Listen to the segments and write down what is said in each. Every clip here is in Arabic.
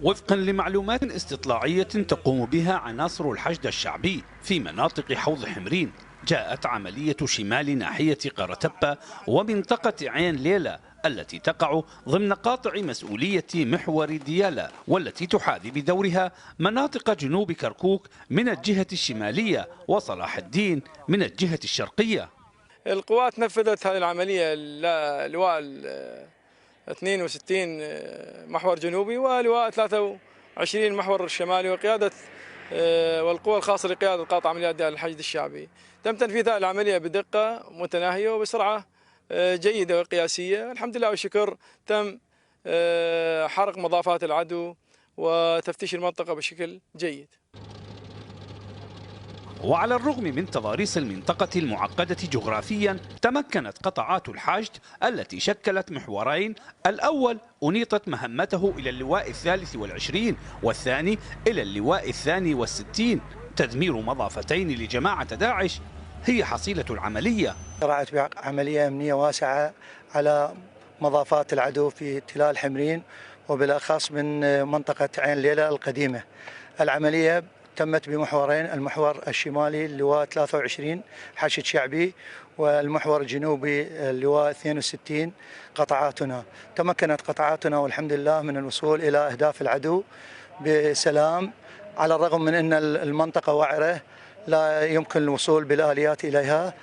وفقا لمعلومات استطلاعية تقوم بها عناصر الحشد الشعبي في مناطق حوض حمرين، جاءت عملية شمال ناحية قرتبة ومنطقة عين ليلى التي تقع ضمن قاطع مسؤولية محور ديالى، والتي تحاذي بدورها مناطق جنوب كركوك من الجهة الشمالية وصلاح الدين من الجهة الشرقية. القوات نفذت هذه العملية لواء 62 محور جنوبي ولواء 23 محور الشمالي وقيادة والقوى الخاصة لقيادة قاطع عمليات ديال الحشد الشعبي. تم تنفيذ هذه العملية بدقة متناهية وبسرعة جيدة وقياسية. الحمد لله والشكر تم حرق مضافات العدو وتفتيش المنطقة بشكل جيد. وعلى الرغم من تضاريس المنطقة المعقدة جغرافيا، تمكنت قطعات الحشد التي شكلت محورين، الأول أنيطت مهمته إلى اللواء 23 والثاني إلى اللواء 62 تدمير مضافتين لجماعة داعش هي حصيلة العملية. شرعت بعملية أمنية واسعة على مضافات العدو في تلال حمرين وبالأخص من منطقة عين ليلى القديمة. العملية تمت بمحورين، المحور الشمالي اللواء 23 حشد شعبي والمحور الجنوبي اللواء 62 قطعاتنا. تمكنت قطعاتنا والحمد لله من الوصول إلى أهداف العدو بسلام، على الرغم من أن المنطقة وعرة لا يمكن الوصول بالآليات إليها.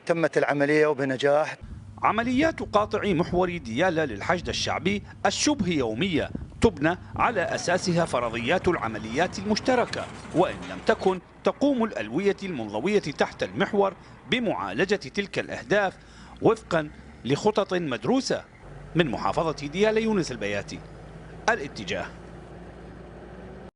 تمت العملية وبنجاح. عمليات قاطع محور ديالى للحشد الشعبي الشبه يومية تبنى على أساسها فرضيات العمليات المشتركة، وإن لم تكن تقوم الألوية المنضوية تحت المحور بمعالجة تلك الأهداف وفقا لخطط مدروسة. من محافظة ديالى، يونس البياتي، الاتجاه.